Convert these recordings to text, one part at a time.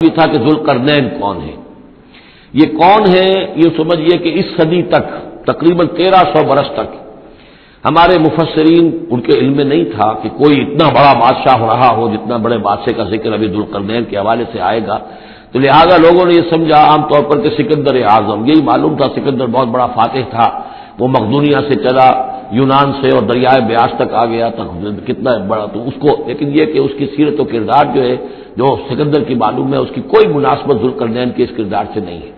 بھی تھا کہ ذوالقرنین کون ہے۔ یہ کون ہے، یہ سمجھیے کہ اس صدی تک تقریباً 1300 برس تک ہمارے مفسرین ان کے علم میں نہیں تھا کہ کوئی اتنا بڑا بادشاہ ہو رہا ہو جتنا بڑے بادشاہ کا ذکر ابھی ذوالقرنین کے حوالے سے آئے گا۔ تو لہذا لوگوں نے یہ سمجھا عام طور پر کہ سکندر اعظم، یہی معلوم تھا سکندر بہت بڑا فاتح تھا، وہ مقدونیہ سے چلا یونان سے اور دریائے بیاس تک آ گیا تک، کتنا بڑا تو اس کو، لیکن یہ کہ اس کی سیرت و کردار جو ہے جو سکندر کی معلوم ہے اس کی کوئی مناسبت ذوالقرنین کے اس کردار سے نہیں ہے۔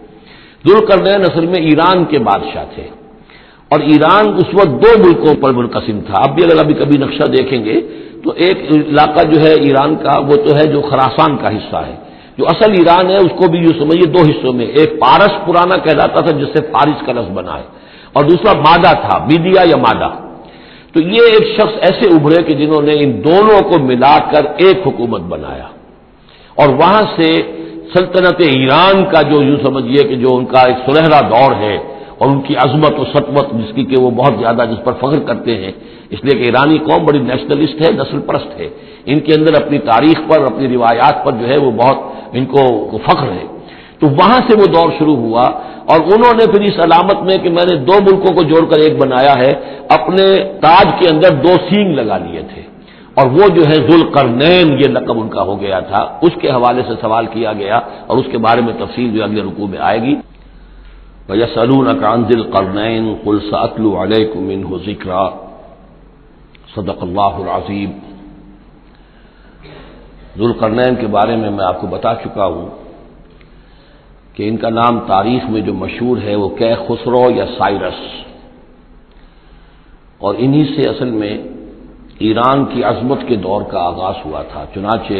ذوالقرنین اصل میں ایران کے بادشاہ تھے، اور ایران اس وقت دو ملکوں پر منقسم تھا۔ اب بھی اگر ابھی کبھی نقشہ دیکھیں گے تو ایک علاقہ جو ہے ایران کا وہ تو ہے جو خراسان کا حصہ ہے، جو اصل ایران ہے اس کو بھی جو سمجھیے دو حصوں میں، ایک پارس پرانا کہلاتا تھا جس سے فارس کا لفظ بنا ہے، اور دوسرا مادہ تھا، میڈیا یا مادہ۔ تو یہ ایک شخص ایسے ابھرے کہ جنہوں نے ان دونوں کو ملا کر ایک حکومت بنایا، اور وہاں سے سلطنت ایران کا جو یوں سمجھیے کہ جو ان کا ایک سنہرا دور ہے اور ان کی عظمت و سطوت جس کی کہ وہ بہت زیادہ جس پر فخر کرتے ہیں، اس لیے کہ ایرانی قوم بڑی نیشنلسٹ ہے، نسل پرست ہے، ان کے اندر اپنی تاریخ پر اپنی روایات پر جو ہے وہ بہت ان کو فخر ہے۔ تو وہاں سے وہ دور شروع ہوا، اور انہوں نے پھر اس علامت میں کہ میں نے دو ملکوں کو جوڑ کر ایک بنایا ہے، اپنے تاج کے اندر دو سینگ لگا لیے تھے، اور وہ جو ہے ذوالقرنین یہ لقب ان کا ہو گیا تھا۔ اس کے حوالے سے سوال کیا گیا اور اس کے بارے میں تفصیل جو اگلے رکوع میں آئے گی۔ وَيَسْأَلُونَكَ عَنْ ذِي الْقَرْنَيْنِ قُلْ سَأَتْلُو عَلَيْكُم مِّنْهُ ذِكْرًا صدق اللہ العظیم۔ ذوالقرنین کے بارے میں آپ کو بتا چکا ہوں کہ ان کا نام تاریخ میں جو مشہور ہے وہ خسرو یا سائرس، اور انہی سے اصل میں ایران کی عظمت کے دور کا آغاز ہوا تھا۔ چنانچہ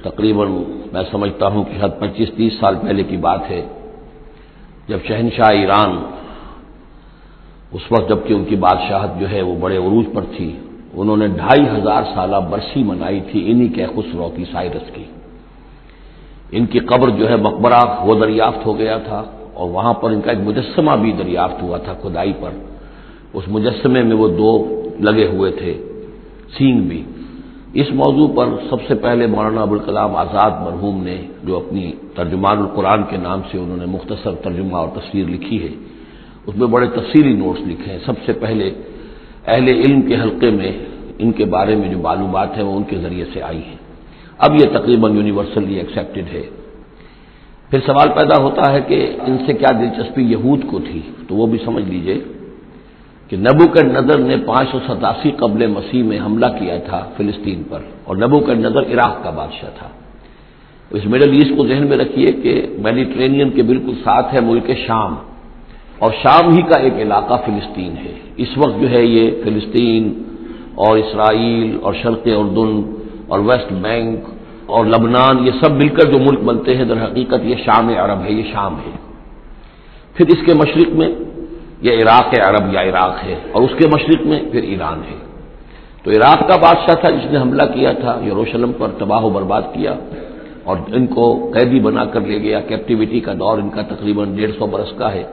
تقریباً میں سمجھتا ہوں کہ 25-30 سال پہلے کی بات ہے، جب شہنشاہ ایران اس وقت جبکہ ان کی بادشاہت جو ہے وہ بڑے عروج پر تھی، انہوں نے 2500 سالہ برسی منائی تھی انہی خسرو کی، سائرس کی۔ ان کی قبر جو ہے مقبرہ وہ دریافت ہو گیا تھا، اور وہاں پر ان کا ایک مجسمہ بھی دریافت ہوا تھا کھدائی پر۔ اس مجسمے میں وہ دو لگے ہوئے تھے، سینگ بھی۔ اس موضوع پر سب سے پہلے مولانا ابوالکلام آزاد مرحوم نے جو اپنی ترجمان القرآن کے نام سے انہوں نے مختصر ترجمہ اور تفسیر لکھی ہے، اس میں بڑے تفصیلی نوٹس لکھے ہیں۔ سب سے پہلے اہل علم کے حلقے میں ان کے بارے میں جو معلومات ہیں وہ ان کے ذریعے سے آئی ہیں، اب یہ تقریباً یونیورسلی ایکسیپٹڈ ہے۔ پھر سوال پیدا ہوتا ہے کہ ان سے کیا دلچسپی یہود کو تھی، تو وہ بھی سمجھ لیجئے کہ نبوکدنضر نے 587 قبل مسیح میں حملہ کیا تھا فلسطین پر، اور نبوکدنضر عراق کا بادشاہ تھا۔ اس مڈل ایسٹ کو ذہن میں رکھیے کہ میڈیٹرینین کے بالکل ساتھ ہے ملک شام، اور شام ہی کا ایک علاقہ فلسطین ہے۔ اس وقت جو ہے یہ فلسطین اور اسرائیل اور شرق اردن اور ویسٹ بینک اور لبنان، یہ سب مل کر جو ملک بنتے ہیں، در حقیقت یہ شام عرب ہے، یہ شام ہے۔ پھر اس کے مشرق میں یہ عراق عرب یا عراق ہے، اور اس کے مشرق میں پھر ایران ہے۔ تو عراق کا بادشاہ تھا جس نے حملہ کیا تھا یروشلم پر، تباہ و برباد کیا، اور ان کو قیدی بنا کر لے گیا۔ کیپٹیوٹی کا دور ان کا تقریباً 150 برس کا ہے۔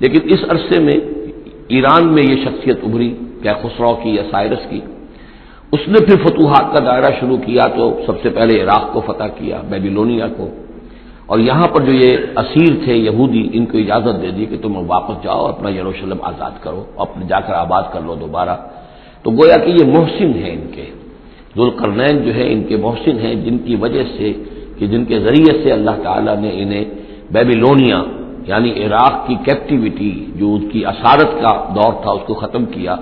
لیکن اس عرصے میں ایران میں یہ شخصیت ابھری خسرو کی یا سائرس کی۔ اس نے پھر فتوحات کا دائرہ شروع کیا، تو سب سے پہلے عراق کو فتح کیا، بیبیلونیا کو، اور یہاں پر جو یہ اسیر تھے یہودی، ان کو اجازت دے دی کہ تم واپس جاؤ، اپنا یروشلم آزاد کرو، اپنے جا کر آباد کر لو دوبارہ۔ تو گویا کہ یہ محسن ہیں ان کے، ذوالقرنین جو ہے ان کے محسن ہیں، جن کی وجہ سے کہ جن کے ذریعے سے اللہ تعالیٰ نے انہیں بیبیلونیا یعنی عراق کی کیپٹیوٹی جو ان کی اسارت کا دور تھا اس کو ختم کیا،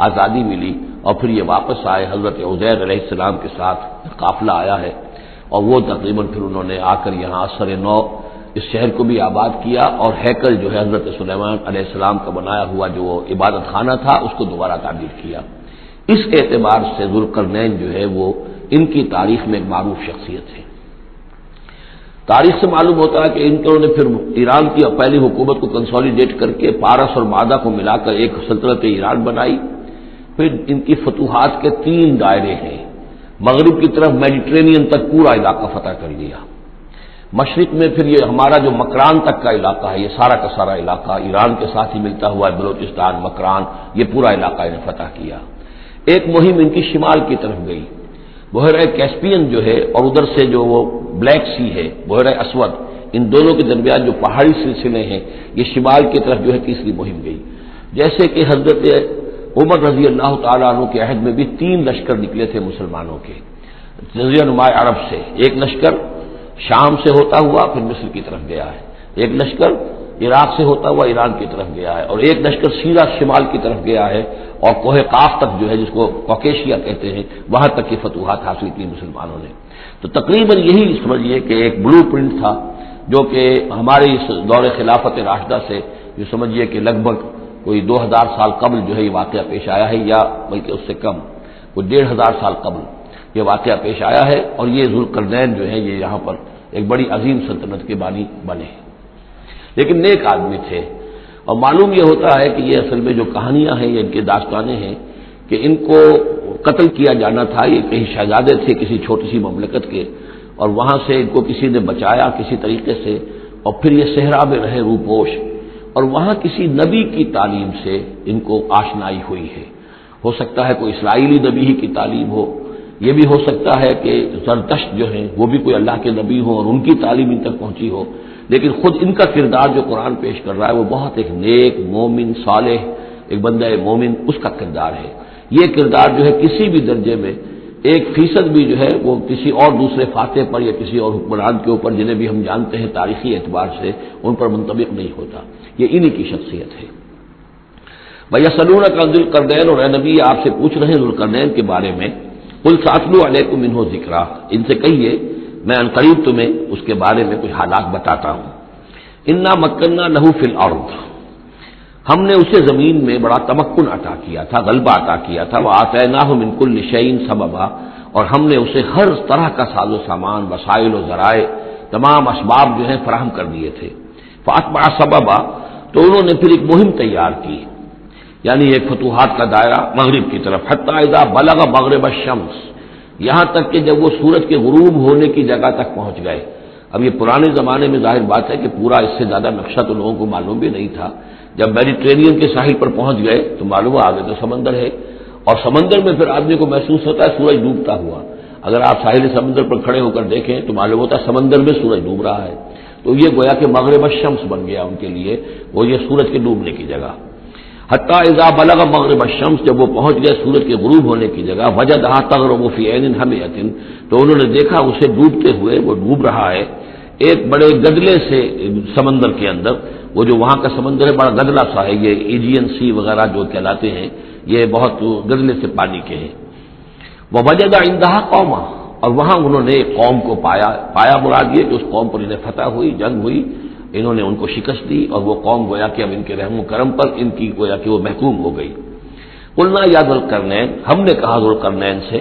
آزادی ملی، اور پھر یہ واپس آئے۔ حضرت عزیر علیہ السلام کے ساتھ قافلہ آیا ہے، اور وہ تقریباً پھر انہوں نے آ کر یہاں اثر نو اس شہر کو بھی آباد کیا، اور ہیکل جو ہے حضرت سلیمان علیہ السلام کا بنایا ہوا جو وہ عبادت خانہ تھا اس کو دوبارہ تعمیر کیا۔ اس اعتبار سے ذوالقرنین جو ہے وہ ان کی تاریخ میں ایک معروف شخصیت ہے۔ تاریخ سے معلوم ہوتا ہے کہ انہوں نے پھر ایران کی پہلی حکومت کو کنسولیڈیٹ کر کے پارس اور مادہ کو ملا کر ایک سلطنت ایران بنائی۔ پھر ان کی فتوحات کے 3 دائرے ہیں۔ مغرب کی طرف میڈیٹرینین تک پورا علاقہ فتح کر لیا، مشرق میں پھر یہ ہمارا جو مکران تک کا علاقہ ہے، یہ سارا کا سارا علاقہ ایران کے ساتھ ہی ملتا ہوا ہے، بلوچستان، مکران، یہ پورا علاقہ انہیں فتح کیا۔ ایک مہم ان کی شمال کی طرف گئی، بحیرہ کیسپین جو ہے، اور ادھر سے جو وہ بلیک سی ہے، بحیرہ اسود، ان دونوں کے درمیان جو پہاڑی سلسلے ہیں، یہ شمال کی طرف جو ہے تیسری مہم گئی۔ جیسے کہ حضرت عمر رضی اللہ تعالیٰ عنہ کے عہد میں بھی 3 لشکر نکلے تھے مسلمانوں کے جزیرہ نما عرب سے، ایک لشکر شام سے ہوتا ہوا پھر مصر کی طرف گیا ہے، ایک لشکر عراق سے ہوتا ہوا ایران کی طرف گیا ہے، اور ایک لشکر سیدھا شمال کی طرف گیا ہے اور کوہ قاف تک جو ہے جس کو کوکیشیا کہتے ہیں وہاں تک کی فتوحات حاصل کی مسلمانوں نے۔ تو تقریباً یہی سمجھیے کہ ایک بلو پرنٹ تھا جو کہ ہمارے اس دور خلافت راشدہ سے جو سمجھیے کہ لگ بھگ کوئی 2000 سال قبل جو ہے یہ واقعہ پیش آیا ہے، یا بلکہ اس سے کم، کوئی 1500 سال قبل یہ واقعہ پیش آیا ہے، اور یہ ذوالقرنین جو ہے یہ یہاں پر ایک بڑی عظیم سلطنت کے بانی بنے، لیکن نیک آدمی تھے۔ اور معلوم یہ ہوتا ہے کہ یہ اصل میں جو کہانیاں ہیں یہ ان کے داستانیں ہیں کہ ان کو قتل کیا جانا تھا، یہ کہیں شہزادے تھے کسی چھوٹی سی مملکت کے، اور وہاں سے ان کو کسی نے بچایا کسی طریقے سے، اور پھر یہ صحرا میں رہے روپوش، اور وہاں کسی نبی کی تعلیم سے ان کو آشنائی ہوئی ہے۔ ہو سکتا ہے کوئی اسرائیلی نبی ہی کی تعلیم ہو، یہ بھی ہو سکتا ہے کہ زرتشت جو ہیں وہ بھی کوئی اللہ کے نبی ہوں اور ان کی تعلیم ان تک پہنچی ہو، لیکن خود ان کا کردار جو قرآن پیش کر رہا ہے وہ بہت ایک نیک مومن صالح ایک بندہ مومن اس کا کردار ہے۔ یہ کردار جو ہے کسی بھی درجے میں 1% بھی جو ہے وہ کسی اور دوسرے فاتح پر یا کسی اور حکمران کے اوپر جنہیں بھی ہم جانتے ہیں تاریخی اعتبار سے ان پر منطبق نہیں ہوتا، یہ انہی کی شخصیت ہے۔ وَيَسْأَلُونَكَ عَنِ ذِي الْقَرْنَيْنِ، اور اے نبی آپ سے پوچھ رہے ہیں ذوالقرنین کے بارے میں، قُلْ سَأَتْلُو عَلَيْكُم مِّنْهُ ذِكْرًا، ان سے کہیے میں عنقریب تمہیں اس کے بارے میں کچھ حالات بتاتا ہوں۔ اِنَّا مَكَّنَّا لَهُ فِي الْأَرْضِ، ہم نے اسے زمین میں بڑا تمکن عطا کیا تھا، غلبہ عطا کیا تھا، وَآتَيْنَاهُ مِن كُلِّ شَيْءٍ سَبَبًا، اور ہم نے اسے ہر طرح کا ساز و سامان، وسائل و ذرائع، تمام اسباب جو ہیں فراہم کر دیے تھے۔ فَأَتْبَعَ سَبَبًا، تو انہوں نے پھر ایک مہم تیار کی، یعنی ایک فتوحات کا دائرہ مغرب کی طرف، حتی اذا بلغ مغرب الشمس، یہاں تک کہ جب وہ سورج کے غروب ہونے کی جگہ تک پہنچ گئے۔ اب یہ پرانے زمانے میں ظاہر بات ہے کہ پورا اس سے زیادہ نقشہ تو لوگوں کو معلوم بھی نہیں تھا، جب میڈیٹرینین کے ساحل پر پہنچ گئے تو معلوم آگے تو سمندر ہے، اور سمندر میں پھر آدمی کو محسوس ہوتا ہے سورج ڈوبتا ہوا، اگر آپ ساحل سمندر پر کھڑے ہو کر دیکھیں تو معلوم ہوتا ہے سمندر میں سورج ڈوب رہا ہے، تو یہ گویا کہ مغرب الشمس بن گیا ان کے لیے، وہ یہ سورج کے ڈوبنے کی جگہ۔ حتی اذا بلغ مغرب الشمس، جب وہ پہنچ گئے سورج کے غروب ہونے کی جگہ، وجدها تغرب في عين حمئة، تو انہوں نے دیکھا اسے ڈوبتے ہوئے، وہ ڈوب رہا ہے ایک بڑے گدلے سے سمندر کے اندر، وہ جو وہاں کا سمندر ہے بڑا گدلا سا ہے، یہ ایجین سی وغیرہ جو کہلاتے ہیں یہ بہت گدلے سے پانی کے ہیں۔ ووجد عندها قوما، اور وہاں انہوں نے ایک قوم کو پایا مراد یہ کہ اس قوم پر انہیں فتح ہوئی، جنگ ہوئی، انہوں نے ان کو شکست دی، اور وہ قوم گویا کہ اب ان کے رحم و کرم پر ان کی گویا کہ وہ محکوم ہو گئی۔ قلنا یا ذوالقرنین، ہم نے کہا ذوالقرنین سے،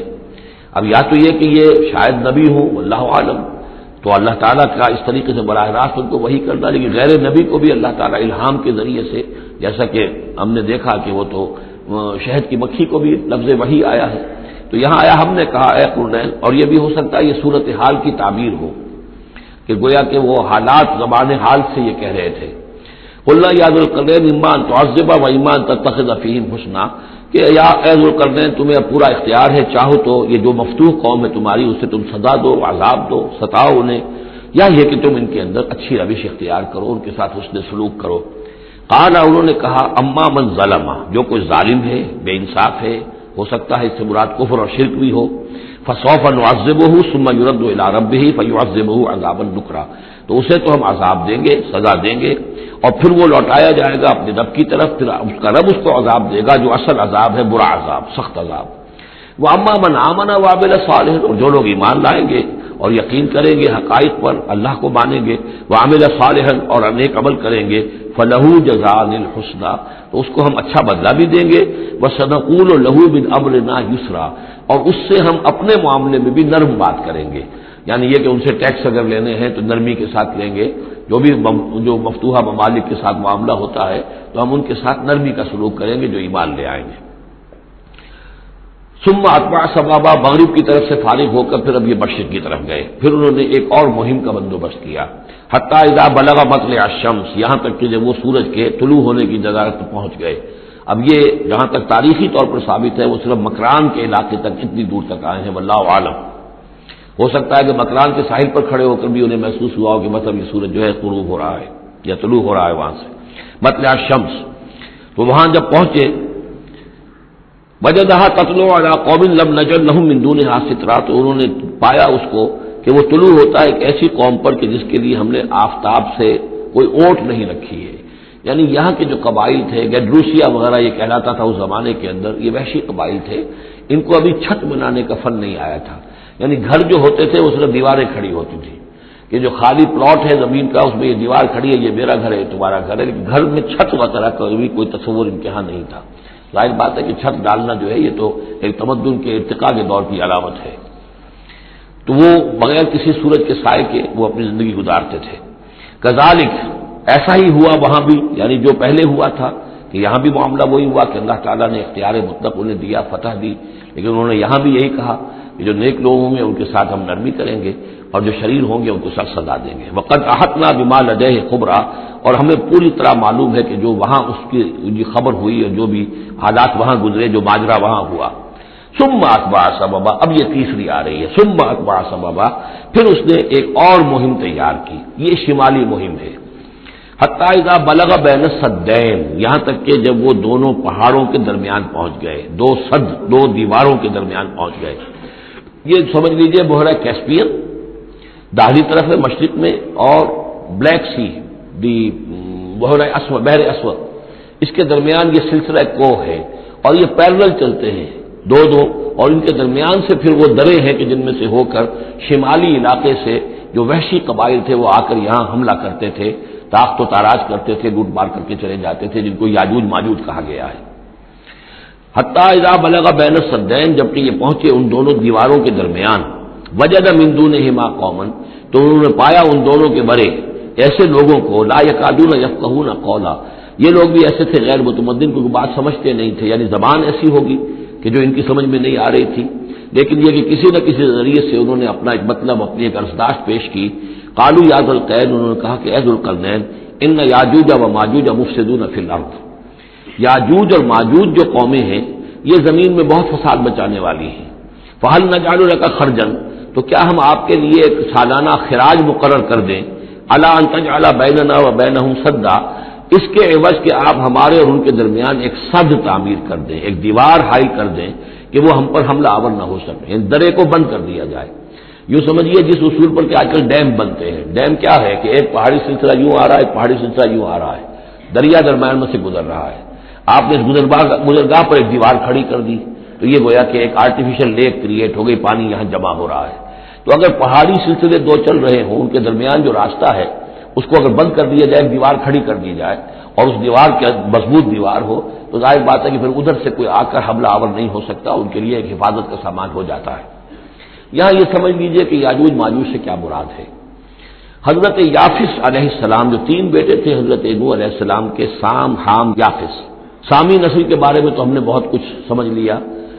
اب یا تو یہ کہ یہ شاید نبی ہوں واللہ عالم، تو اللہ تعالیٰ کا اس طریقے سے براہ راست ان کو وحی کرنا، لیکن غیر نبی کو بھی اللہ تعالیٰ الہام کے ذریعے سے، جیسا کہ ہم نے دیکھا کہ وہ تو شہد کی مکھی کو بھی لفظ وحی آیا ہے، تو یہاں آیا ہم نے کہا اے قرنین، اور یہ بھی ہو سکتا ہے یہ صورتحال کی تعبیر ہو کہ گویا کہ وہ حالات زبان حال سے یہ کہہ رہے تھے۔ قلنا یا ذوالقرنین اما ان تعذب و اما ان تتخذ فیہم حسنا، کہ یا اے ذوالقرنین تمہیں اب پورا اختیار ہے، چاہو تو یہ جو مفتوح قوم ہے تمہاری اسے تم سزا دو، عذاب دو، ستاؤ انہیں، یا یہ کہ تم ان کے اندر اچھی روش اختیار کرو، ان کے ساتھ حسن سلوک کرو۔ قال، انہوں نے کہا اما من ظلم، جو کوئی ظالم ہے، بے انصاف ہے، ہو سکتا ہے اس سے مراد کفر اور شرک بھی ہو، فسوف نعذبہ ثم يرد الى ربہ فيعذبہ عذابا نکرا، تو اسے تو ہم عذاب دیں گے، سزا دیں گے، اور پھر وہ لوٹایا جائے گا اپنے رب کی طرف، پھر اس کا رب اس کو عذاب دے گا جو اصل عذاب ہے، برا عذاب، سخت عذاب۔ واما من آمن وعمل صالحا، اور جو لوگ ایمان لائیں گے اور یقین کریں گے حقائق پر، اللہ کو مانیں گے، وعمل صالحا، اور نیک عمل کریں گے، فلہ جزاء الحسنى، تو اس کو ہم اچھا بدلہ بھی دیں گے، وسنقول له من امرنا یسرا، اور اس سے ہم اپنے معاملے میں بھی نرم بات کریں گے، یعنی یہ کہ ان سے ٹیکس اگر لینے ہیں تو نرمی کے ساتھ لیں گے، جو مفتوحہ ممالک کے ساتھ معاملہ ہوتا ہے تو ہم ان کے ساتھ نرمی کا سلوک کریں گے جو ایمان لے آئیں گے۔ ثم اتبع سبابا، مغرب کی طرف سے فارغ ہو کر پھر اب یہ مشرق کی طرف گئے، پھر انہوں نے ایک اور مہم کا بندوبست کیا، حتی اذا بلغ مطلع الشمس، یہاں تک کہ جب وہ سورج کے طلوع ہونے کی جگہ تک پہنچ گئے۔ اب یہ جہاں تک تاریخی طور پر ثابت ہے وہ صرف مکران کے علاقے تک اتنی دور تک آئے ہیں، واللہ عالم۔ ہو سکتا ہے کہ مکران کے ساحل پر کھڑے ہو کر بھی انہیں محسوس ہوا ہو کہ مطلب یہ سورج جو ہے غروب ہو رہا ہے یا طلوع ہو رہا ہے وہاں سے مطلع الشمس. تو وہاں جب پہنچے وجدہا تطلع علی قوم لم نجعل لهم من دونہا سترا، تو انہوں نے پایا اس کو کہ وہ طلوع ہوتا ہے ایک ایسی قوم پر کہ جس کے لیے ہم نے آفتاب سے کوئی اوٹ نہیں رکھی ہے. یعنی یہاں کے جو قبائل تھے گیڈروسیا وغیرہ یہ کہلاتا تھا اس زمانے کے اندر، یہ وحشی قبائل تھے، ان کو ابھی چھت بنانے کا فن نہیں آیا تھا. یعنی گھر جو ہوتے تھے وہ صرف دیواریں کھڑی ہوتی تھی کہ جو خالی پلاٹ ہے زمین کا اس میں یہ دیوار کھڑی ہے، یہ میرا گھر ہے تمہارا گھر ہے، لیکن گھر میں چھت وغیرہ کا بھی کوئی تصور ان کے یہاں نہیں تھا. ظاہر بات ہے کہ چھت ڈالنا جو ہے یہ تو ایک تمدن کے ارتقاء کے دور کی علامت ہے. تو وہ بغیر کسی سورج کے سائے کے وہ اپنی زندگی گزارتے تھے. کذالک، ایسا ہی ہوا وہاں بھی، یعنی جو پہلے ہوا تھا کہ یہاں بھی معاملہ وہی ہوا کہ اللہ تعالیٰ نے اختیار مطلق انہیں دیا، فتح دی، لیکن انہوں نے یہاں بھی یہی کہا کہ جو نیک لوگ ہوں گے ان کے ساتھ ہم نرمی کریں گے اور جو شریر ہوں گے ان کو سخت سزا دیں گے. وقد احطنا بما لدیہ خبرا، اور ہمیں پوری طرح معلوم ہے کہ جو وہاں اس کی خبر ہوئی اور جو بھی حالات وہاں گزرے، جو ماجرا وہاں ہوا. ثم اتبع سببا، اب یہ تیسری آ رہی ہے. ثم اتبع سببا، پھر اس نے ایک اور مہم تیار کی، یہ شمالی مہم ہے. حتی اذا بلغ بین السدین، یہاں تک کہ جب وہ دونوں پہاڑوں کے درمیان پہنچ گئے، دو سد، دو دیواروں کے درمیان پہنچ گئے. یہ سمجھ لیجئے بحیرہ کیسپیئن داہلی طرف ہے مشرق میں، اور بلیک سی بحیرہ اسود، بحر اسود، اس کے درمیان یہ سلسلہ کوہ ہے اور یہ پیرلل چلتے ہیں دو دو، اور ان کے درمیان سے پھر وہ درے ہیں کہ جن میں سے ہو کر شمالی علاقے سے جو وحشی قبائل تھے وہ آ کر یہاں حملہ کرتے تھے، تاخت و تاراج کرتے تھے، لوٹ مار کر کے چلے جاتے تھے، جن کو یاجوج ماجوج کہا گیا ہے. حتی اذا بلغ بین السدین، جبکہ یہ پہنچے ان دونوں دیواروں کے درمیان، وجد من دونہما قوما، تو انہوں نے پایا ان دونوں کے برے ایسے لوگوں کو، لا یکادون یفقہون قولا، یہ لوگ بھی ایسے تھے غیر متمدن، کوئی بات سمجھتے نہیں تھے، یعنی زبان ایسی ہوگی کہ جو ان کی سمجھ میں نہیں آ رہی تھی، لیکن یہ کہ کسی نہ کسی ذریعے سے انہوں نے اپنا ایک مطلب، اپنی ایک عرضداشت پیش کی. قالوا یا ذا القرنین، انہوں نے کہا کہ اے ذو القرنین، ان یاجوج و ماجوج مفسدون فی الارض، یاجوج اور ماجوج جو قومیں ہیں یہ زمین میں بہت فساد مچانے والی ہیں. فہل نجعل لک خرجا، تو کیا ہم آپ کے لیے ایک سالانہ خراج مقرر کر دیں، الا ان تجعل بیننا و بینہم سدا، اس کے عوض کہ آپ ہمارے اور ان کے درمیان ایک سد تعمیر کر دیں، ایک دیوار حائل کر دیں کہ وہ ہم پر حملہ آور نہ ہو سکے، یعنی درے کو بند کر دیا جائے. یوں سمجھیے جس اصول پر کہ آج کل ڈیم بنتے ہیں، ڈیم کیا ہے کہ ایک پہاڑی سلسلہ یوں آ رہا ہے، ایک پہاڑی سلسلہ یوں آ رہا ہے، دریا درمیان میں سے گزر رہا ہے، آپ نے اس گزرگاہ پر ایک دیوار کھڑی کر دی تو یہ گویا کہ ایک آرٹیفیشل لیک کریٹ ہو گئی، پانی یہاں جمع ہو رہا ہے. تو اگر پہاڑی سلسلے دو چل رہے ہوں، ان کے درمیان جو راستہ ہے اس کو اگر بند کر دیا جائے، ایک دیوار کھڑی کر دی جائے اور اس دیوار کے مضبوط دیوار ہو، تو ظاہر بات ہے کہ پھر ادھر سے کوئی آ کر حملہ آور نہیں ہو سکتا، ان کے لیے ایک حفاظت کا سامان ہو جاتا ہے. یہاں یہ سمجھ لیجئے کہ یاجوج ماجوج سے کیا مراد ہے. حضرت یافس علیہ السلام، جو تین بیٹے تھے حضرت نوح علیہ السلام کے، سام، حام، یافس. سامی نسل کے بارے میں تو ہم نے بہت کچھ سمجھ لیا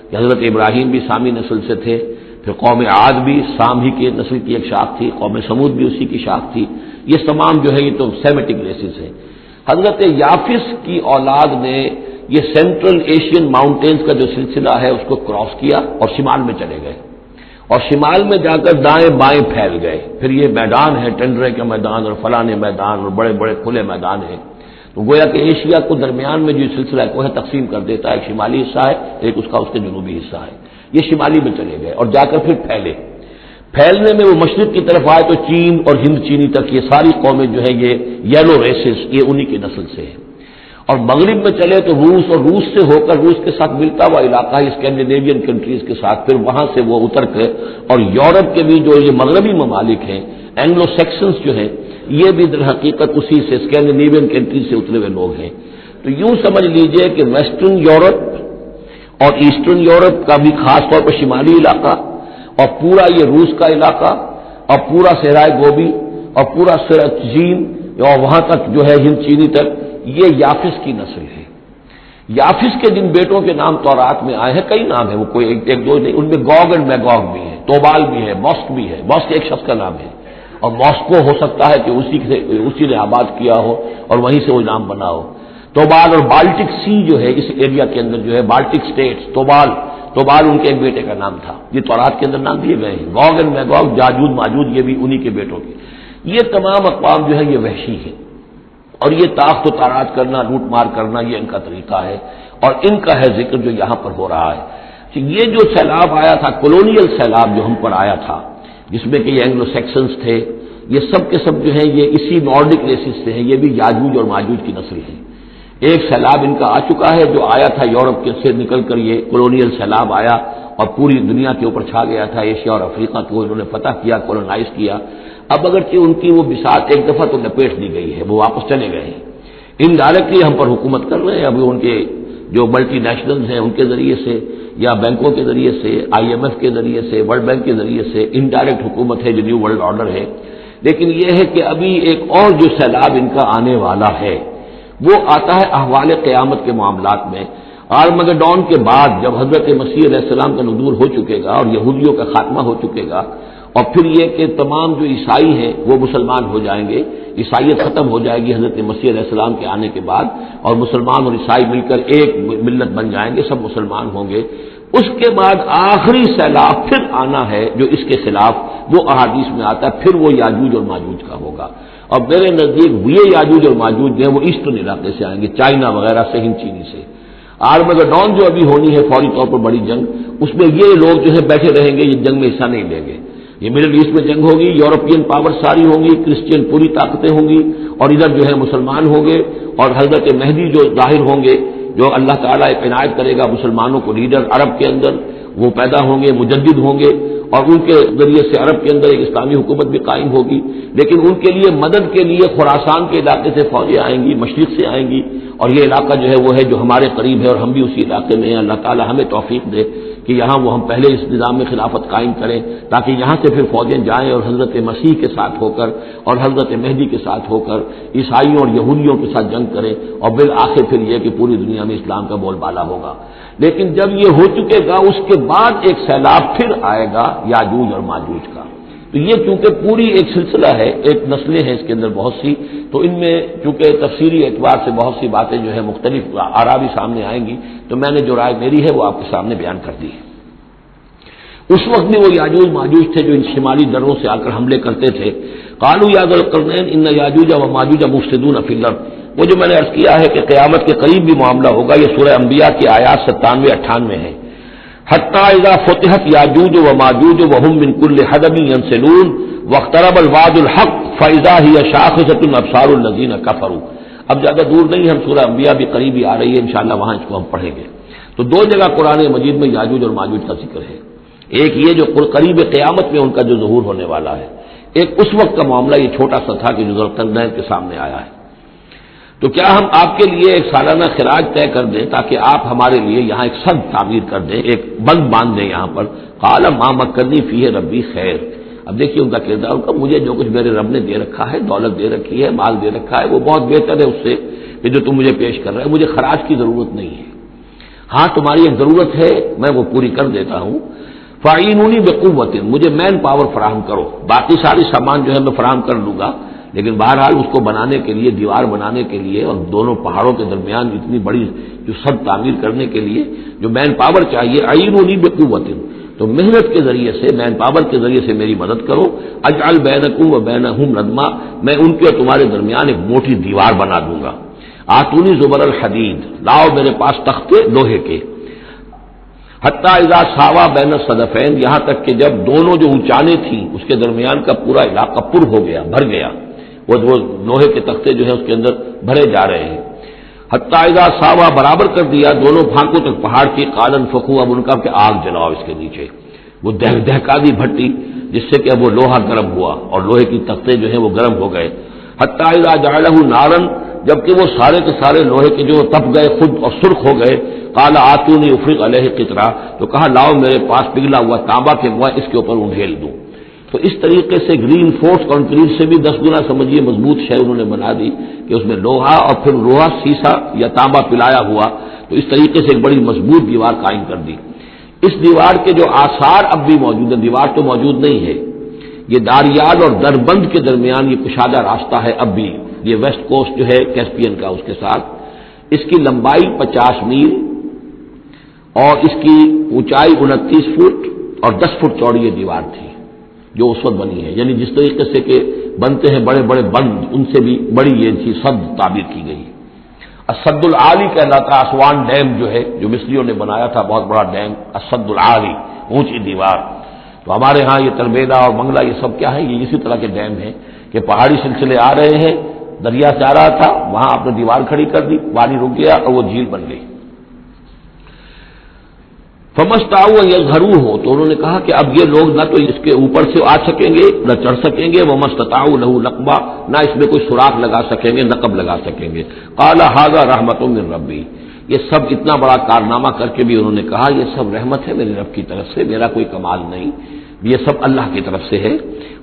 کہ حضرت ابراہیم بھی سامی نسل سے تھے، پھر قوم عاد بھی سام ہی کی نسل کی ایک شاخ تھی، قوم سمود بھی اسی کی شاخ تھی. یہ تمام جو ہے یہ تو سیمیٹک ریسز ہیں. حضرت یافس کی اولاد نے یہ سینٹرل ایشین ماؤنٹینز کا جو سلسلہ ہے اس کو کراس کیا اور شمال میں چلے گئے، اور شمال میں جا کر دائیں بائیں پھیل گئے. پھر یہ میدان ہے، ٹنڈرے کے میدان اور فلانے میدان اور بڑے بڑے کھلے میدان ہیں. تو گویا کہ ایشیا کو درمیان میں جو سلسلہ کوہ تقسیم کر دیتا ہے، ایک شمالی حصہ ہے، ایک اس کا اس کے جنوبی حصہ ہے. یہ شمالی میں چلے گئے اور جا کر پھر پھیلے. پھیلنے میں وہ مشرق کی طرف آئے تو چین اور ہند چینی تک یہ ساری قومیں جو ہے یہ یلو ریسز، یہ انہی کی نسل سے ہے. اور مغرب میں چلے تو روس، اور روس سے ہو کر روس کے ساتھ ملتا ہوا علاقہ ہے اسکینڈینیوین کنٹریز کے ساتھ، پھر وہاں سے وہ اتر کے اور یورپ کے بھی جو یہ مغربی ممالک ہیں، اینگلو سیکسنز جو ہیں، یہ بھی در حقیقت اسی سے اسکینڈینیوین کنٹریز سے اترے ہوئے لوگ ہیں. تو یوں سمجھ لیجئے کہ ویسٹرن یورپ اور ایسٹرن یورپ کا بھی خاص طور پر شمالی علاقہ، اور پورا یہ روس کا علاقہ، اور پورا صحرائے گوبی، اور پورا چین، اور وہاں تک جو ہے ہند چینی تک، یہ یافس کی نسل ہے. یافس کے جن بیٹوں کے نام تورات میں آئے ہیں، کئی نام ہیں، وہ کوئی ایک دو نہیں، ان میں گوگ اینڈ میگوگ بھی ہے، توبال بھی ہے، ماسک بھی ہے. ماسک ایک شخص کا نام ہے، اور ماسکو ہو سکتا ہے کہ اسی نے آباد کیا ہو اور وہیں سے وہ نام بنا ہو. توبال اور بالٹک سی جو ہے اس ایریا کے اندر جو ہے بالٹک سٹیٹس، توبال توبال ان کے ایک بیٹے کا نام تھا، یہ تورات کے اندر نام دیے گئے ہیں، گوگ اینڈ میگوگ، جاجوج ماجوج، یہ بھی انہی کے بیٹوں کے۔ یہ تمام اقوام جو ہے یہ وحشی ہے، اور یہ تاخت و تارات کرنا، لوٹ مار کرنا، یہ ان کا طریقہ ہے، اور ان کا ہے ذکر جو یہاں پر ہو رہا ہے۔ یہ جو سیلاب آیا تھا، کولونیل سیلاب جو ہم پر آیا تھا، جس میں کہ یہ اینگلو سیکسنز تھے، یہ سب کے سب جو ہیں یہ اسی نارڈک ریسز سے ہیں، یہ بھی یاجوج اور ماجوج کی نسل ہیں۔ ایک سیلاب ان کا آ چکا ہے جو آیا تھا یورپ کے سے نکل کر، یہ کولونیل سیلاب آیا اور پوری دنیا کے اوپر چھا گیا تھا، ایشیا اور افریقہ کو انہوں نے فتح کیا، کولونائز کیا۔ اب اگرچہ ان کی وہ بساط ایک دفعہ تو لپیٹ دی گئی ہے، وہ واپس چلے گئے ہیں، انڈائریکٹلی ہم پر حکومت کر رہے ہیں۔ ابھی ان کے جو ملٹی نیشنلز ہیں ان کے ذریعے سے، یا بینکوں کے ذریعے سے، IMF کے ذریعے سے، ورلڈ بینک کے ذریعے سے انڈائریکٹ حکومت ہے جو نیو ورلڈ آرڈر ہے۔ لیکن یہ ہے کہ ابھی ایک اور جو سیلاب ان کا آنے والا ہے وہ آتا ہے احوال قیامت کے معاملات میں۔ آرمگڈون کے بعد جب حضرت مسیح علیہ السلام کا نزول ہو چکے گا اور یہودیوں کا خاتمہ ہو چکے گا، اور پھر یہ کہ تمام جو عیسائی ہیں وہ مسلمان ہو جائیں گے، عیسائیت ختم ہو جائے گی حضرت مسیح علیہ السلام کے آنے کے بعد، اور مسلمان اور عیسائی مل کر ایک ملت بن جائیں گے، سب مسلمان ہوں گے۔ اس کے بعد آخری سیلاب پھر آنا ہے جو اس کے خلاف، وہ احادیث میں آتا ہے، پھر وہ یاجوج اور ماجوج کا ہوگا۔ اور میرے نزدیک یہ یاجوج اور ماجوج جو ہے وہ ایسٹرن علاقے سے آئیں گے، چائنا وغیرہ سے، ہند چینی سے۔ آرمگڈون جو ابھی ہونی ہے فوری طور پر بڑی جنگ، اس میں یہ لوگ جو ہے بیٹھے رہیں گے، یہ جنگ میں حصہ نہیں لیں گے۔ یہ مڈل ایسٹ میں جنگ ہوگی، یورپین پاور ساری ہوں گی، کرسچین پوری طاقتیں ہوں گی، اور ادھر جو ہے مسلمان ہوں گے، اور حضرت مہدی جو ظاہر ہوں گے، جو اللہ تعالیٰ ایک عنایت کرے گا مسلمانوں کو لیڈر عرب کے اندر، وہ پیدا ہوں گے، مجدد ہوں گے، اور ان کے ذریعے سے عرب کے اندر ایک اسلامی حکومت بھی قائم ہوگی۔ لیکن ان کے لیے مدد کے لیے خراسان کے علاقے سے فوجیں آئیں گی، مشرق سے آئیں گی، اور یہ علاقہ جو ہے وہ ہے جو ہمارے قریب ہے، اور ہم بھی اسی علاقے میں ہیں۔ اللہ تعالیٰ ہمیں توفیق دے کہ یہاں وہ ہم پہلے اس نظام میں خلافت قائم کریں، تاکہ یہاں سے پھر فوجیں جائیں اور حضرت مسیح کے ساتھ ہو کر اور حضرت مہدی کے ساتھ ہو کر عیسائیوں اور یہودیوں کے ساتھ جنگ کریں، اور بالآخر پھر یہ کہ پوری دنیا میں اسلام کا بول بالا ہوگا۔ لیکن جب یہ ہو چکے گا، اس کے بعد ایک سیلاب پھر آئے گا یاجوج اور ماجوج کا۔ تو یہ چونکہ پوری ایک سلسلہ ہے، ایک نسلیں ہیں اس کے اندر بہت سی، تو ان میں چونکہ تفسیری اعتبار سے بہت سی باتیں جو ہے مختلف آراء بھی سامنے آئیں گی، تو میں نے جو رائے میری ہے وہ آپ کے سامنے بیان کر دی ہے۔ اس وقت بھی وہ یاجوج ماجوج تھے جو ان شمالی دروں سے آ کر حملے کرتے تھے۔ قالوا یا ذا القرنین ان یاجوج و ماجوج مفسدون فی الارض، وہ جو میں نے عرض کیا ہے کہ قیامت کے قریب بھی معاملہ ہوگا، یہ سورہ انبیاء کی آیات 97-98 ہے۔ حتی اذا فتحت یاجوج و ماجوج وهم من كل حدب ينسلون واقترب الوعد الحق فاذا هي شاخصة ابصار الذين كفروا۔ اب زیادہ دور نہیں، ہم سورہ انبیاء بھی قریب ہی آ رہی ہے، انشاءاللہ وہاں اس کو ہم پڑھیں گے۔ تو دو جگہ قرآن مجید میں یاجوج اور ماجوج کا ذکر ہے، ایک یہ جو قریب قیامت میں ان کا جو ظہور ہونے والا ہے، ایک اس وقت کا معاملہ یہ چھوٹا سا تھا کہ جو ذوالقرنین کے سامنے آیا ہے۔ تو کیا ہم آپ کے لیے ایک سالانہ خراج طے کر دیں تاکہ آپ ہمارے لیے یہاں ایک سد تعمیر کر دیں، ایک بند باندھ دیں یہاں پر؟ قال ما مکنی فیہ ربی خیر۔ اب دیکھیے ان کا کردار، ان کا مجھے جو کچھ میرے رب نے دے رکھا ہے، دولت دے رکھی ہے، مال دے رکھا ہے، وہ بہت بہتر ہے اس سے کہ جو تم مجھے پیش کر رہے ہیں، مجھے خراج کی ضرورت نہیں ہے۔ ہاں تمہاری ایک ضرورت ہے، میں وہ پوری کر دیتا ہوں۔ فاعینونی بقوت، مجھے مین پاور فراہم کرو، باقی ساری سامان جو ہے میں فراہم کر لوں گا، لیکن بہرحال اس کو بنانے کے لیے، دیوار بنانے کے لیے اور دونوں پہاڑوں کے درمیان اتنی بڑی جو سد تعمیر کرنے کے لیے جو مین پاور چاہیے، اعینونی بقوت، تو محنت کے ذریعے سے، مین پاور کے ذریعے سے میری مدد کرو۔ اجعل بینکم و بینہم ردما، میں ان کے اور تمہارے درمیان ایک موٹی دیوار بنا دوں گا۔ آتونی زبر الحدید، لاؤ میرے پاس تختے لوہے کے۔ حتی اذا ساوا بین الصدفین، یہاں تک کہ جب دونوں جو اونچانے تھیں اس کے درمیان کا پورا علاقہ پر ہو گیا، بھر گیا، وہ لوہے کے تختے جو ہیں اس کے اندر بھرے جا رہے ہیں۔ حتی اذا ساوا، برابر کر دیا دونوں پھانکوں تک پہاڑ کی، قال انفخوا، اب ان کا کہ آگ جلاؤ اس کے نیچے، وہ دہکا دی بھٹی جس سے کہ اب وہ لوہا گرم ہوا اور لوہے کی تختے جو ہیں وہ گرم ہو گئے۔ حتی اذا جعلہ نارا، جبکہ وہ سارے کے سارے لوہے کے جو تپ گئے خود اور سرخ ہو گئے۔ قال آتونی افرغ علیہ قطرہ، تو کہا لاؤ میرے پاس پگھلا ہوا تانبا کے ہوا، اس کے اوپر انڈھیل دوں۔ تو اس طریقے سے گرین فورس کنکریٹ سے بھی 10 گنا سمجھیے مضبوط شے انہوں نے بنا دی کہ اس میں لوہا اور پھر لوہا سیسا یا تانبا پلایا ہوا، تو اس طریقے سے ایک بڑی مضبوط دیوار قائم کر دی۔ اس دیوار کے جو آثار اب بھی موجود ہیں، دیوار تو موجود نہیں ہے، یہ داریال اور دربند کے درمیان یہ کشادہ راستہ ہے اب بھی، یہ ویسٹ کوسٹ جو ہے کیسپین کا، اس کے ساتھ اس کی لمبائی 50 میل اور اس کی اونچائی 29 فٹ اور 10 فٹ چوڑی یہ دیوار تھی جو اس وقت بنی ہے، یعنی جس طریقے سے کہ بنتے ہیں بڑے بڑے بند، ان سے بھی بڑی یہ تھی سد تعبیر کی گئی۔ السد العالی کہلاتا اسوان ڈیم جو ہے، جو مصریوں نے بنایا تھا، بہت بڑا ڈیم، السد العالی، اونچی دیوار۔ تو ہمارے ہاں یہ تربیدہ اور منگلہ یہ سب کیا ہے، یہ اسی طرح کے ڈیم ہیں کہ پہاڑی سلسلے آ رہے ہیں، دریا سے آ رہا تھا، وہاں آپ نے دیوار کھڑی کر دی، پانی رک گیا اور وہ جھیل بن گئی۔ فمستطاعوا ان یظہروہ، تو انہوں نے کہا کہ اب یہ لوگ نہ تو اس کے اوپر سے آ سکیں گے، نہ چڑھ سکیں گے، ومستطاعوا لہ نقبا، نہ اس میں کوئی سوراخ لگا سکیں گے، نقب لگا سکیں گے۔ قال ھذا رحمۃ من ربی، یہ سب اتنا بڑا کارنامہ کر کے بھی انہوں نے کہا یہ سب رحمت ہے میرے رب کی طرف سے، میرا کوئی کمال نہیں، یہ سب اللہ کی طرف سے ہے۔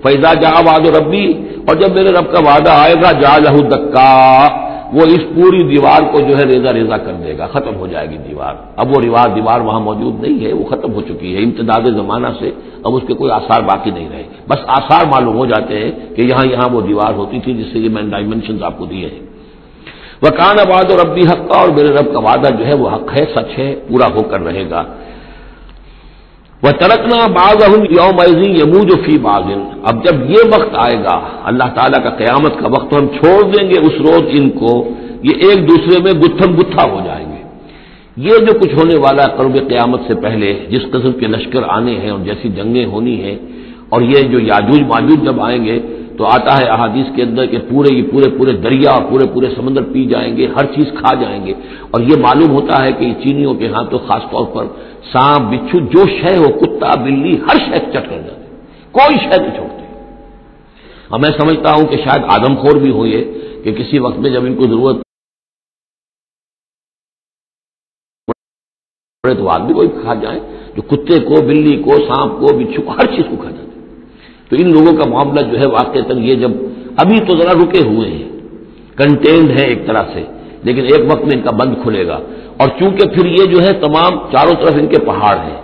فاذا جاء وعد ربی، اور جب میرے رب کا وعدہ آئے گا، جعلہ دکا، وہ اس پوری دیوار کو جو ہے ریزہ ریزہ کر دے گا، ختم ہو جائے گی دیوار۔ اب وہ دیوار وہاں موجود نہیں ہے، وہ ختم ہو چکی ہے امتداد زمانہ سے، اب اس کے کوئی آثار باقی نہیں رہے، بس آثار معلوم ہو جاتے ہیں کہ یہاں وہ دیوار ہوتی تھی جس سے یہ میں نے ڈائمنشنز آپ کو دیے ہیں۔ وَكَانَ وَعْدُ رَبِّي حَقًّا، اور میرے رب کا وعدہ جو ہے وہ حق ہے، سچ ہے، پورا ہو کر رہے گا۔ وَتَرَكْنَا بَعْضَهُمْ يَوْمَئِذٍ يَمُوجُ فِي بَعْضٍ، اب جب یہ وقت آئے گا اللہ تعالیٰ کا قیامت کا وقت، تو ہم چھوڑ دیں گے اس روز ان کو، یہ ایک دوسرے میں گتھم گتھا ہو جائیں گے۔ یہ جو کچھ ہونے والا ہے قرب قیامت سے پہلے، جس قسم کے لشکر آنے ہیں اور جیسی جنگیں ہونی ہیں، اور یہ جو یاجوج ماجوج جب آئیں گے تو آتا ہے احادیث کے اندر کہ پورے دریا اور پورے سمندر پی جائیں گے، ہر چیز کھا جائیں گے، اور یہ معلوم ہوتا ہے کہ چینیوں کے ہاں تو خاص طور پر سانپ بچھو جو شے ہو، کتا بلی، ہر شے چٹ کر جاتے، کوئی شے نہیں چھوڑتے۔ اور میں سمجھتا ہوں کہ شاید آدم خور بھی ہو یہ کہ کسی وقت میں جب ان کو ضرورت پڑے تو آدمی کو کھا جائیں، جو کتے کو، بلی کو، سانپ کو، بچھو کو، ہر چیز کو کھا جاتے۔ تو ان لوگوں کا معاملہ جو ہے واقعتاً یہ جب ابھی تو ذرا رکے ہوئے ہیں، کنٹینڈ ہے ایک طرح سے، لیکن ایک وقت میں ان کا بند کھلے گا، اور چونکہ پھر یہ جو ہے تمام چاروں طرف ان کے پہاڑ ہیں،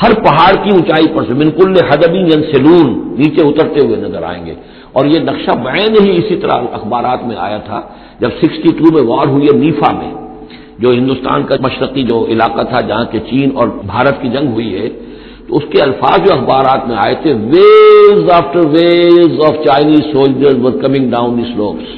ہر پہاڑ کی اونچائی پر سے من کل حدب ینسلون، نیچے اترتے ہوئے نظر آئیں گے۔ اور یہ نقشہ بعین ہی اسی طرح اخبارات میں آیا تھا جب 62 میں وار ہوئی ہے نیفا میں، جو ہندوستان کا مشرقی جو علاقہ تھا جہاں کے چین اور بھارت کی جنگ ہوئی ہے، تو اس کے الفاظ جو اخبارات میں آئے تھے، waves after waves of Chinese soldiers were coming down the slopes,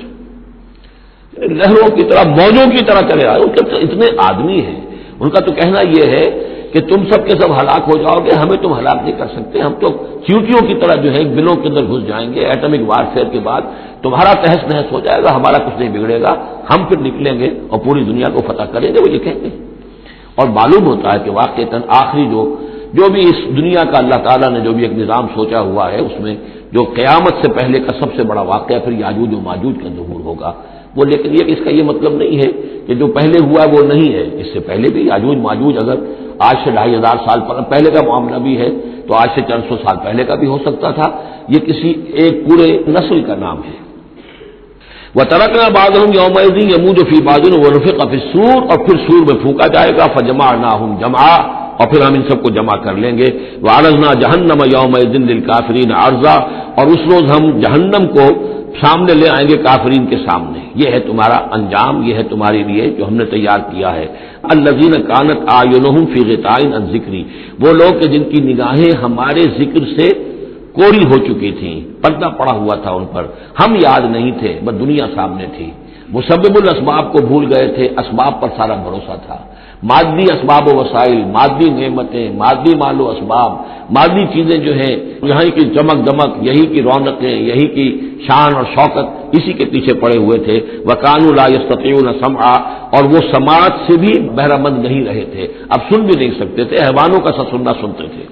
لہروں کی طرح، موجوں کی طرح چلے آئے۔ ان کے اتنے آدمی ہیں، ان کا تو کہنا یہ ہے کہ تم سب کے سب ہلاک ہو جاؤ گے، ہمیں تم ہلاک نہیں کر سکتے، ہم تو چیونٹیوں کی طرح جو ہے بلوں کے اندر گھس جائیں گے، ایٹمک وارفیئر کے بعد تمہارا تہس نہس ہو جائے گا، ہمارا کچھ نہیں بگڑے گا، ہم پھر نکلیں گے اور پوری دنیا کو فتح کریں گے، وہ یہ کہیں گے۔ اور معلوم ہوتا ہے کہ واقعتاً آخری جو بھی اس دنیا کا اللہ تعالیٰ نے جو بھی ایک نظام سوچا ہوا ہے، اس میں جو قیامت سے پہلے کا سب سے بڑا واقعہ پھر یاجوج و ماجوج کا ظہور ہوگا وہ، لیکن یہ اس کا یہ مطلب نہیں ہے کہ جو پہلے ہوا ہے وہ نہیں ہے، اس سے پہلے بھی یاجوج ماجوج اگر آج سے 2500 سال پہلے کا معاملہ بھی ہے تو آج سے 400 سال پہلے کا بھی ہو سکتا تھا، یہ کسی ایک پورے نسل کا نام ہے۔ وَتَرَكْنَا بَعْضَهُمْ يَوْمَئِذٍ يَمُوجُ فِي بَعْضٍ وَنُفِخَ فِي الصُّورِ، اور پھر سور میں پھونکا جائے گا، فَجَمَعْنَاهُمْ جَمْعًا، اور پھر ہم ان سب کو جمع کر لیں گے۔ وَعَرَضْنَا جَهَنَّمَ يَوْمَئِذٍ لِلْكَافِرِينَ عَرْضًا، اور اس روز ہم جہنم کو سامنے لے آئیں گے کافرین کے سامنے۔ یہ ہے تمہارا انجام، یہ ہے تمہارے لیے جو ہم نے تیار کیا ہے۔ الذین کانت اعینہم فی غطاء عن ذکری، وہ لوگ کہ جن کی نگاہیں ہمارے ذکر سے کوری ہو چکی تھیں، پردہ پڑا ہوا تھا ان پر، ہم یاد نہیں تھے، بس دنیا سامنے تھی، مسبب الاسباب کو بھول گئے تھے، اسباب پر سارا بھروسہ تھا، مادی اسباب و وسائل، مادی نعمتیں، مادی مال و اسباب، مادی چیزیں جو ہیں، یہیں کی چمک دمک، یہی کی رونقیں، یہی کی شان اور شوکت، اسی کے پیچھے پڑے ہوئے تھے۔ وَكَانُوا لَا يَسْتَطِيعُونَ سَمْعًا، اور وہ سماعت سے بھی بہرہ مند نہیں رہے تھے، اب سن بھی نہیں سکتے تھے، حیوانوں کا سا سننا سنتے تھے۔